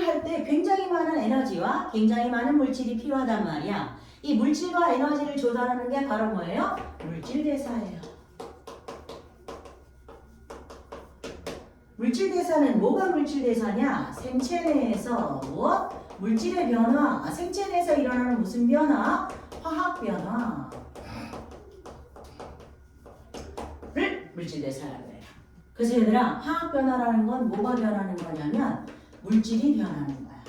분해를 할 때 굉장히 많은 에너지와 굉장히 많은 물질이 필요하단 말이야. 이 물질과 에너지를 조달하는 게 바로 뭐예요? 물질대사예요. 물질대사는 뭐가 물질대사냐? 생체 내에서 무엇? 물질의 변화, 생체 내에서 일어나는 무슨 변화? 화학 변화를 물질대사라고 해요. 그래서 얘들아, 화학 변화라는 건 뭐가 변하는 거냐면 물질이 변하는 거야.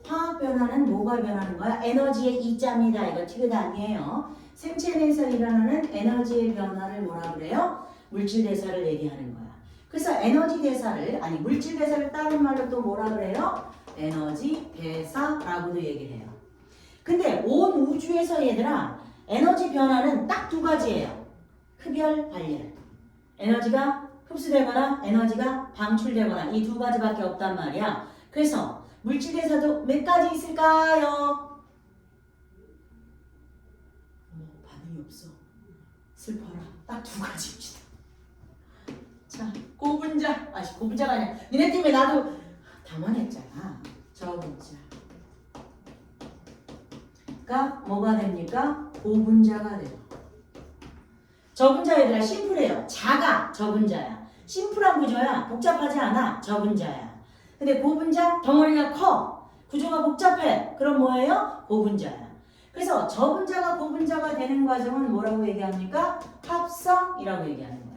화학 변화는 뭐가 변하는 거야? 에너지의 이자입니다. 이거 티귿 아니에요. 생체 내에서 일어나는 에너지의 변화를 뭐라 그래요? 물질대사를 얘기하는 거야. 그래서 에너지 대사를, 아니 물질 대사를 다른 말로 또 뭐라 그래요? 에너지 대사라고도 얘기를 해요. 근데 온 우주에서 얘들아, 에너지 변화는 딱 두 가지예요. 흡열, 발열. 에너지가 흡수되거나 에너지가 방출되거나 이 두 가지밖에 없단 말이야. 그래서 물질 대사도 몇 가지 있을까요? 반응이 없어. 슬퍼라. 딱 두 가지입니다. 자, 고분자. 고분자가 아니야. 니네 때문에 나도 당황했잖아. 저분자가 뭐가 됩니까? 고분자가 돼요. 저분자 얘들아 심플해요. 작아. 저분자야. 심플한 구조야. 복잡하지 않아. 저분자야. 근데 고분자 덩어리가 커. 구조가 복잡해. 그럼 뭐예요? 고분자야. 그래서 저분자가 고분자가 되는 과정은 뭐라고 얘기합니까? 합성이라고 얘기하는 거예요.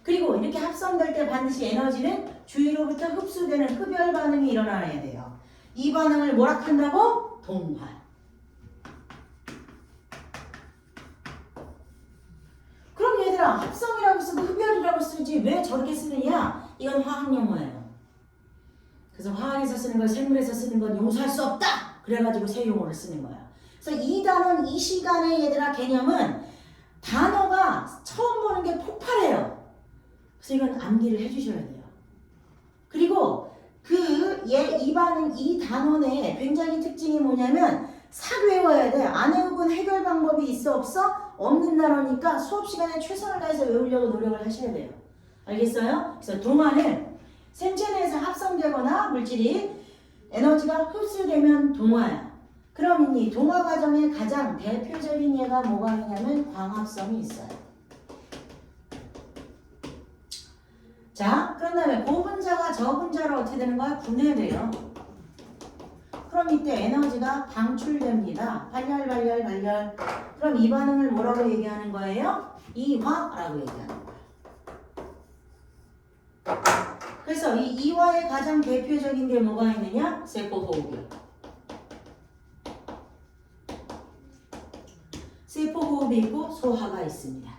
그리고 이렇게 합성될 때 반드시 에너지는 주위로부터 흡수되는 흡열 반응이 일어나야 돼요. 이 반응을 뭐라 한다고? 동화. 그럼 얘들아 합성이라고 쓰고 흡열이라고 쓰지 왜 저렇게 쓰느냐? 이건 화학 용어예요. 그래서 화학에서 쓰는 걸 생물에서 쓰는 건 용서할 수 없다. 그래가지고 새 용어를 쓰는 거야. 그래서 이 단어는 이 시간에 얘들아 개념은 단어가 처음 보는 게 폭발해요. 그래서 이건 암기를 해주셔야 돼요. 그리고 이 반응, 이 단원의 굉장히 특징이 뭐냐면 싹 외워야 돼. 안 외우고는 해결 방법이 있어 없어? 없는 단어니까 수업 시간에 최선을 다해서 외우려고 노력을 하셔야 돼요. 알겠어요? 그래서 동화는 생체 내에서 합성되거나 물질이 에너지가 흡수되면 동화야. 그럼 이 동화 과정의 가장 대표적인 예가 뭐가 있냐면 광합성이 있어요. 자, 그런 다음에 고분자가 저분자로 어떻게 되는 거야? 분해돼요. 그럼 이때 에너지가 방출됩니다. 발열. 그럼 이 반응을 뭐라고 얘기하는 거예요? 이화라고 얘기하는 거예요. 그래서 이 이화의 가장 대표적인 게 뭐가 있느냐? 세포호흡이. 세포호흡이 있고 소화가 있습니다.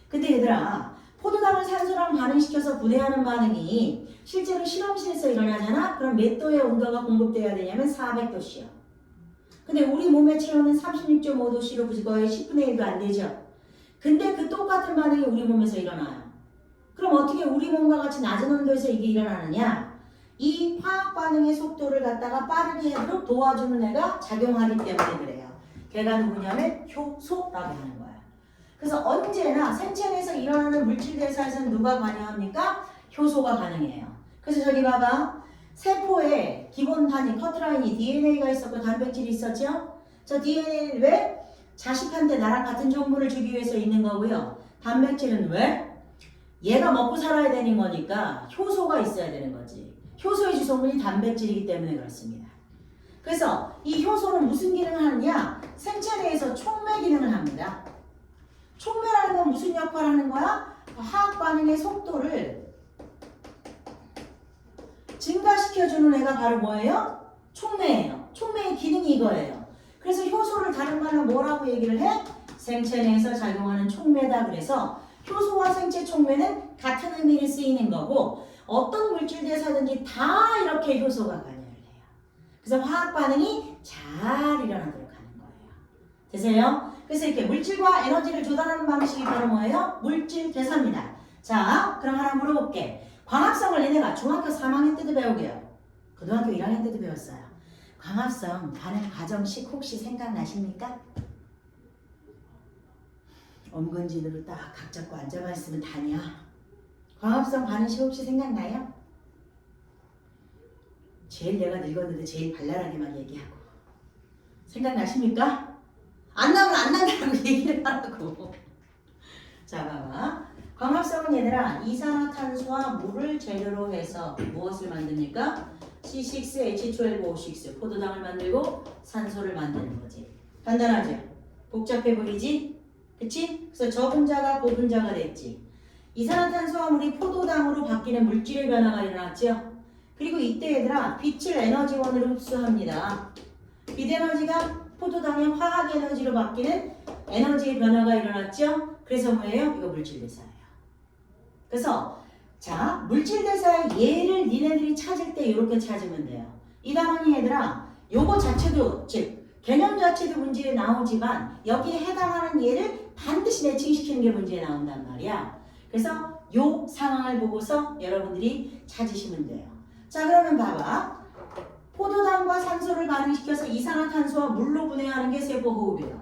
근데 얘들아, 포도당을 산소랑 반응시켜서 분해하는 반응이 실제로 실험실에서 일어나잖아? 그럼 몇 도의 온도가 공급돼야 되냐면 400도씨요. 근데 우리 몸의 체온은 36.5도씨로 거의 10분의 1도 안 되죠? 근데 그 똑같은 반응이 우리 몸에서 일어나요. 그럼 어떻게 우리 몸과 같이 낮은 온도에서 이게 일어나느냐? 이 화학 반응의 속도를 갖다가 빠르게 하도록 도와주는 애가 작용하기 때문에 그래요. 걔가 누구냐면 효소라고 하는 거야. 그래서 언제나 생체 내에서 일어나는 물질 대사에서는 누가 관여합니까? 효소가 가능해요. 그래서 저기 봐봐. 세포의 기본 단위, 커트라인이 DNA가 있었고 단백질이 있었죠? 저 DNA는 왜? 자식한테 나랑 같은 정보를 주기 위해서 있는 거고요. 단백질은 왜? 얘가 먹고 살아야 되는 거니까 효소가 있어야 되는 거지. 효소의 주성분이 단백질이기 때문에 그렇습니다. 그래서 이 효소는 무슨 기능을 하느냐? 생체 내에서 촉매 기능을 합니다. 촉매라는 건 무슨 역할을 하는 거야? 화학 반응의 속도를 증가시켜주는 애가 바로 뭐예요? 촉매예요. 촉매의 기능이 이거예요. 그래서 효소를 다른 말로 뭐라고 얘기를 해? 생체 내에서 작용하는 촉매다. 그래서 효소와 생체 촉매는 같은 의미를 쓰이는 거고 어떤 물질 대사든지 다 이렇게 효소가 관여를 해요. 그래서 화학 반응이 잘 일어나도록 하는 거예요. 되세요? 그래서 이렇게 물질과 에너지를 조달하는 방식이 바로 뭐예요? 물질 대사입니다. 자, 그럼 하나 물어볼게. 광합성을 얘네가 중학교 3학년 때도 배우게요. 고등학교 1학년 때도 배웠어요. 광합성 반응 과정식 혹시 생각나십니까? 엄근진으로 딱 각 잡고 앉아만 있으면 다냐. 광합성 반응식 혹시 생각나요? 제일 내가 늙었는데 제일 발랄하게만 얘기하고. 생각나십니까? 안 나면 안 난다고 얘기를 하라고. 자, 봐봐. 광합성은 얘들아 이산화탄소와 물을 재료로 해서 무엇을 만듭니까? C6H12O6 포도당을 만들고 산소를 만드는 거지. 간단하죠? 복잡해 보이지? 그치? 그래서 저분자가 고분자가 됐지. 이산화탄소와 물이 포도당으로 바뀌는 물질의 변화가 일어났죠. 그리고 이때 얘들아 빛을 에너지원으로 흡수합니다. 빛 에너지가 포도당의 화학 에너지로 바뀌는 에너지의 변화가 일어났죠. 그래서 뭐예요? 이거 물질 대사예요. 그래서 자 물질 대사의 예를 니네들이 찾을 때 이렇게 찾으면 돼요. 이 단원이 얘들아 요거 자체도 즉 개념 자체도 문제에 나오지만 여기에 해당하는 예를 반드시 매칭시키는 게 문제에 나온단 말이야. 그래서 요 상황을 보고서 여러분들이 찾으시면 돼요. 자 그러면 봐봐. 포도당과 산소를 반응시켜서 이산화탄소와 물로 분해하는 게 세포호흡이에요.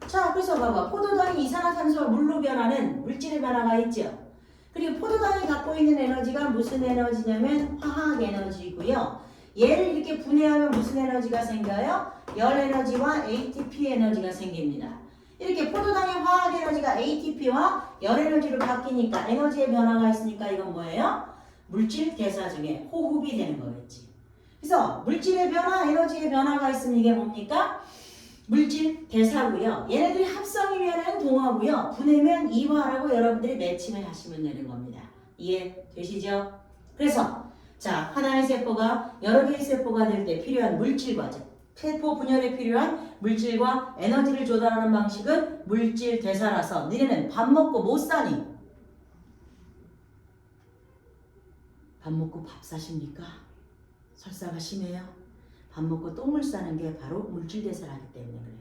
자 그래서 봐봐. 포도당이 이산화탄소와 물로 변하는 물질의 변화가 있죠. 그리고 포도당이 갖고 있는 에너지가 무슨 에너지냐면 화학 에너지고요. 얘를 이렇게 분해하면 무슨 에너지가 생겨요? 열 에너지와 ATP 에너지가 생깁니다. 이렇게 포도당의 화학 에너지가 ATP와 열 에너지로 바뀌니까 에너지의 변화가 있으니까 이건 뭐예요? 물질 대사 중에 호흡이 되는 거겠지. 그래서 물질의 변화, 에너지의 변화가 있으면 이게 뭡니까? 물질 대사고요. 얘네들이 합성이면 동화고요. 분해면 이화라고 여러분들이 매칭을 하시면 되는 겁니다. 이해되시죠? 그래서 자 하나의 세포가 여러 개의 세포가 될 때 필요한 물질과 즉 세포 분열에 필요한 물질과 에너지를 조달하는 방식은 물질 대사라서 너희는 밥 먹고 못 사니? 밥 먹고 밥 사십니까? 설사가 심해요? 밥 먹고 똥을 싸는 게 바로 물질 대사를 하기 때문에 그래요.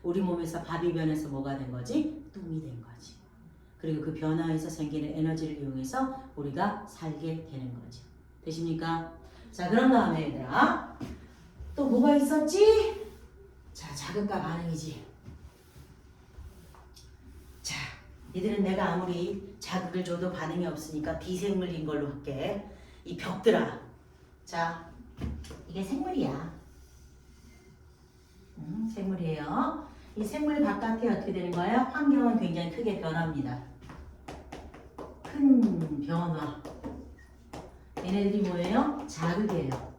우리 몸에서 밥이 변해서 뭐가 된 거지? 똥이 된 거지. 그리고 그 변화에서 생기는 에너지를 이용해서 우리가 살게 되는 거죠. 되십니까? 자 그런 다음에 얘들아 또 뭐가 있었지? 자 자극과 반응이지. 자 니들은 내가 아무리 자극을 줘도 반응이 없으니까 비생물인 걸로 할게. 이 벽들아 자 이게 생물이야. 생물이에요. 이 생물 바깥에 어떻게 되는 거예요? 환경은 굉장히 크게 변합니다. 큰 변화. 얘네들이 뭐예요? 자극이에요.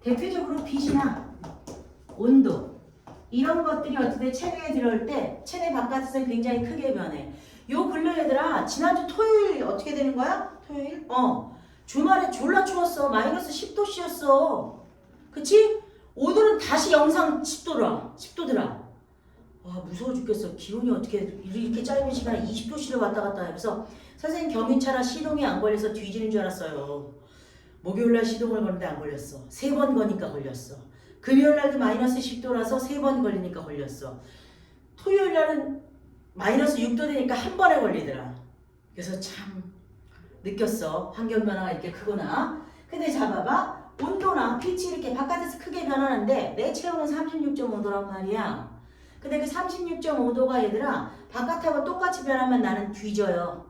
대표적으로 빛이나 온도 이런 것들이 어떻게 체내에 들어올 때 체내 바깥에서 굉장히 크게 변해. 요 근래 얘들아 지난주 토요일 어떻게 되는 거야? 토요일? 주말에 졸라 추웠어. 마이너스 10도씨였어. 그치? 오늘은 다시 영상 10도더라. 와 무서워 죽겠어. 기온이 어떻게 이렇게 짧은 시간에 20도씨를 왔다 갔다 해. 그래서 선생님 경유차라 시동이 안 걸려서 뒤지는 줄 알았어요. 목요일날 시동을 거는데 안 걸렸어. 3번 거니까 걸렸어. 금요일날도 마이너스 10도라서 3번 걸리니까 걸렸어. 토요일날은 마이너스 6도 되니까 한 번에 걸리더라. 그래서 참 느꼈어. 환경 변화가 이렇게 크구나. 근데 잡아봐. 온도나 빛이 이렇게 바깥에서 크게 변하는데 내 체온은 36.5도란 말이야. 근데 그 36.5도가 얘들아 바깥하고 똑같이 변하면 나는 뒤져요.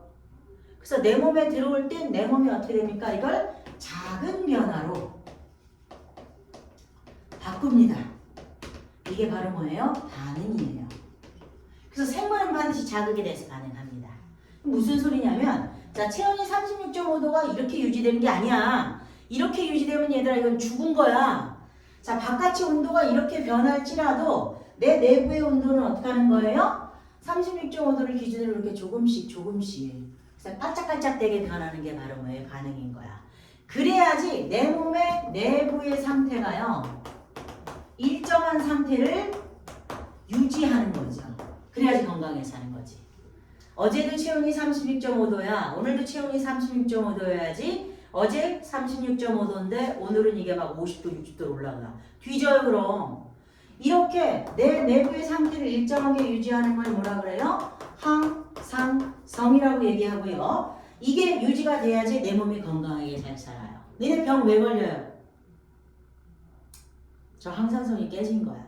그래서 내 몸에 들어올 땐 내 몸이 어떻게 됩니까? 이걸 작은 변화로 바꿉니다. 이게 바로 뭐예요? 반응이에요. 그래서 생물은 반드시 자극에 대해서 반응합니다. 무슨 소리냐면 자 체온이 36.5도가 이렇게 유지되는 게 아니야. 이렇게 유지되면 얘들아 이건 죽은 거야. 자 바깥의 온도가 이렇게 변할지라도 내 내부의 온도는 어떻게 하는 거예요? 36.5도를 기준으로 이렇게 조금씩 그래서 깔짝깔짝되게 변하는 게 바로 뭐예요? 반응인 거야. 그래야지 내 몸의 내부의 상태가요 일정한 상태를 유지하는 거죠. 그래야지 건강하게 사는 거지. 어제도 체온이 36.5도야. 오늘도 체온이 36.5도여야지. 어제 36.5도인데 오늘은 이게 막 50도, 60도로 올라가. 뒤져요 그럼. 이렇게 내 내부의 상태를 일정하게 유지하는 걸 뭐라 그래요? 항상성이라고 얘기하고요. 이게 유지가 돼야지 내 몸이 건강하게 잘 살아요. 너네 병 왜 걸려요? 저 항상성이 깨진 거야.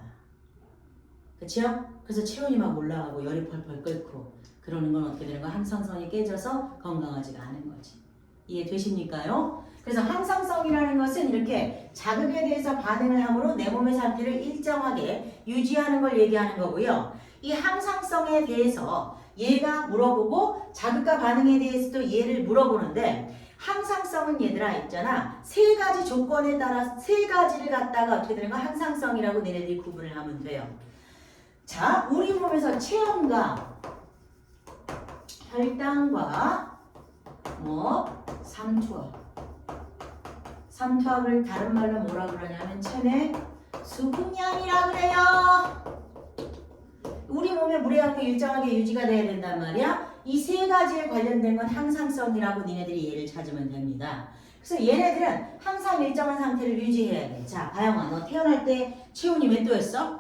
그치요? 그래서 체온이 막 올라가고 열이 펄펄 끓고 그러는 건 어떻게 되는 거야? 항상성이 깨져서 건강하지가 않은 거지. 이해되십니까요? 그래서 항상성이라는 것은 이렇게 자극에 대해서 반응을 함으로 내 몸의 상태를 일정하게 유지하는 걸 얘기하는 거고요. 이 항상성에 대해서 얘가 물어보고 자극과 반응에 대해서도 얘를 물어보는데 항상성은 얘들아 있잖아. 세 가지 조건에 따라 세 가지를 갖다가 어떻게 되는 거 항상성이라고 너네들이 구분을 하면 돼요. 자, 우리 몸에서 체온과 혈당과 삼투압을 다른 말로 뭐라 그러냐면 체내 수분량이라 그래요. 우리 몸의 물의 양이 일정하게 유지가 돼야 된단 말이야. 이 세 가지에 관련된 건 항상성이라고 니네들이 얘를 찾으면 됩니다. 그래서 얘네들은 항상 일정한 상태를 유지해야 돼. 자, 가영아, 너 태어날 때 체온이 몇 도였어?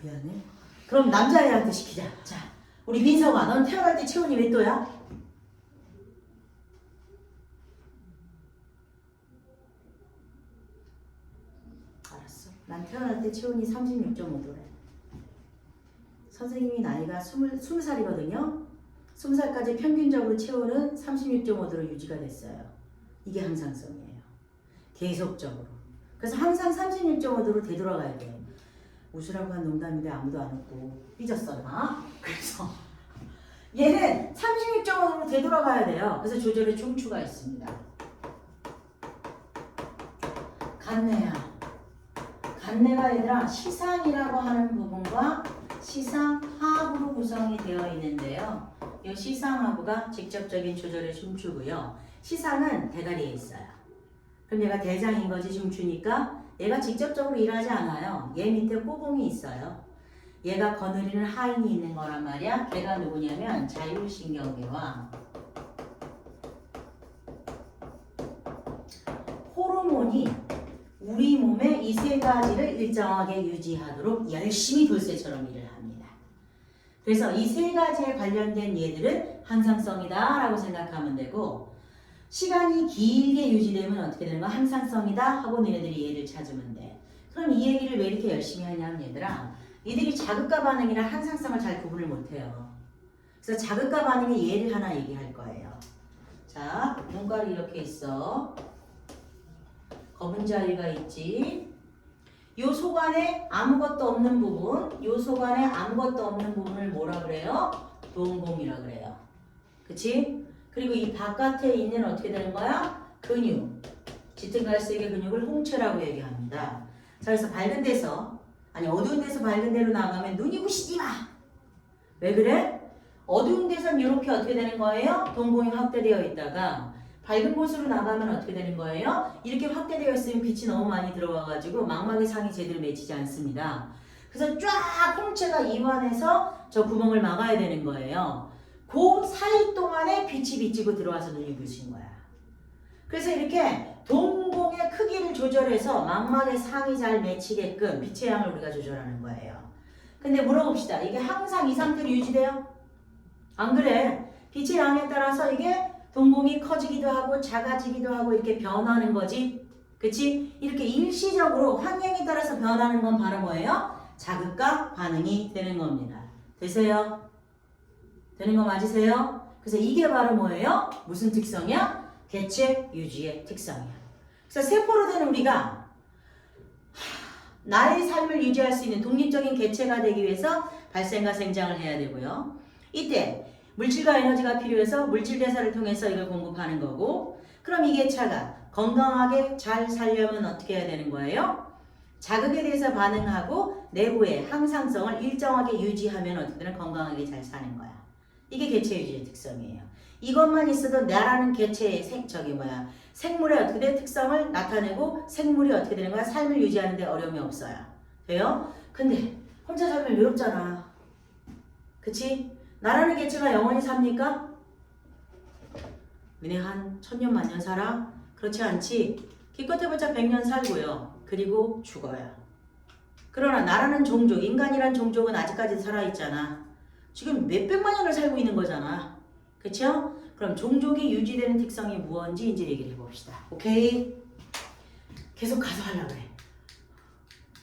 미안해. 그럼 남자애한테 시키자. 자, 우리 민서가 넌 태어날 때 체온이 몇 도야? 알았어. 난 태어날 때 체온이 36.5도래. 선생님이 나이가 20살이거든요. 20살까지 평균적으로 체온은 36.5도로 유지가 됐어요. 이게 항상성이에요. 계속적으로. 그래서 항상 36.5도로 되돌아가야 돼요. 웃으라고 한 농담인데 아무도 안 웃고 삐졌어 나. 그래서 얘는 36.5도로 되돌아가야 돼요. 그래서 조절에 중추가 있습니다. 간내가 얘들아 시상이라고 하는 부분과 시상하부로 구성이 되어 있는데요. 이 시상하부가 직접적인 조절의 중추고요. 시상은 대가리에 있어요. 그럼 얘가 대장인 거지 중추니까 얘가 직접적으로 일하지 않아요. 얘 밑에 꼬봉이 있어요. 얘가 거느리는 하인이 있는 거란 말이야. 걔가 누구냐면 자율신경계와 호르몬이 우리 몸의 이 세 가지를 일정하게 유지하도록 열심히 돌쇠처럼 일을 합니다. 그래서 이 세 가지에 관련된 얘들은 항상성이다 라고 생각하면 되고 시간이 길게 유지되면 어떻게 되는 거야? 항상성이다 하고 너희들이 얘를 찾으면 돼. 그럼 이 얘기를 왜 이렇게 열심히 하냐면 얘들아 얘들이 자극과 반응이랑 항상성을 잘 구분을 못해요. 그래서 자극과 반응의 예를 하나 얘기할 거예요. 자, 눈깔이 이렇게 있어. 검은 자리가 있지. 요 속 안에 아무것도 없는 부분, 요 속 안에 아무것도 없는 부분을 뭐라 그래요? 동공이라 그래요. 그치? 그리고 이 바깥에 있는 어떻게 되는 거야? 근육. 짙은 갈색의 근육을 홍채라고 얘기합니다. 자, 그래서 밝은 데서, 아니 어두운 데서 밝은 데로 나가면 눈이 부시지 마! 왜 그래? 어두운 데선 이렇게 어떻게 되는 거예요? 동공이 확대되어 있다가 밝은 곳으로 나가면 어떻게 되는 거예요? 이렇게 확대되어 있으면 빛이 너무 많이 들어와가지고 망막의 상이 제대로 맺히지 않습니다. 그래서 쫙 홍채가 이완해서 저 구멍을 막아야 되는 거예요. 그 사이 동안에 빛이 비치고 들어와서 눈이 부신 거야. 그래서 이렇게 동공의 크기를 조절해서 망막의 상이 잘 맺히게끔 빛의 양을 우리가 조절하는 거예요. 근데 물어봅시다. 이게 항상 이 상태로 유지돼요? 안 그래. 빛의 양에 따라서 이게 동공이 커지기도 하고 작아지기도 하고 이렇게 변하는 거지. 그치? 이렇게 일시적으로 환경에 따라서 변하는 건 바로 뭐예요? 자극과 반응이 되는 겁니다. 되세요? 되는 거 맞으세요? 그래서 이게 바로 뭐예요? 무슨 특성이야? 개체 유지의 특성이야. 그래서 세포로 된 우리가 나의 삶을 유지할 수 있는 독립적인 개체가 되기 위해서 발생과 생장을 해야 되고요. 이때 물질과 에너지가 필요해서 물질 대사를 통해서 이걸 공급하는 거고, 그럼 이 개체가 건강하게 잘 살려면 어떻게 해야 되는 거예요? 자극에 대해서 반응하고 내부의 항상성을 일정하게 유지하면 어떻게 되는 건강하게 잘 사는 거야. 이게 개체 유지의 특성이에요. 이것만 있어도 나라는 개체의 생물의 어떻게 된 특성을 나타내고 생물이 어떻게 되는 거야? 삶을 유지하는 데 어려움이 없어요. 돼요? 근데 혼자 살면 외롭잖아. 그치? 나라는 개체가 영원히 삽니까? 너네 한 1000년 만년 살아? 그렇지 않지? 기껏해봤자 100년 살고요. 그리고 죽어요. 그러나 나라는 종족, 인간이란 종족은 아직까지 살아있잖아. 지금 몇백만 년을 살고 있는 거잖아. 그쵸? 그럼 종족이 유지되는 특성이 무엇인지 이제 얘기를 해봅시다. 오케이? 계속 가서 하려고 해.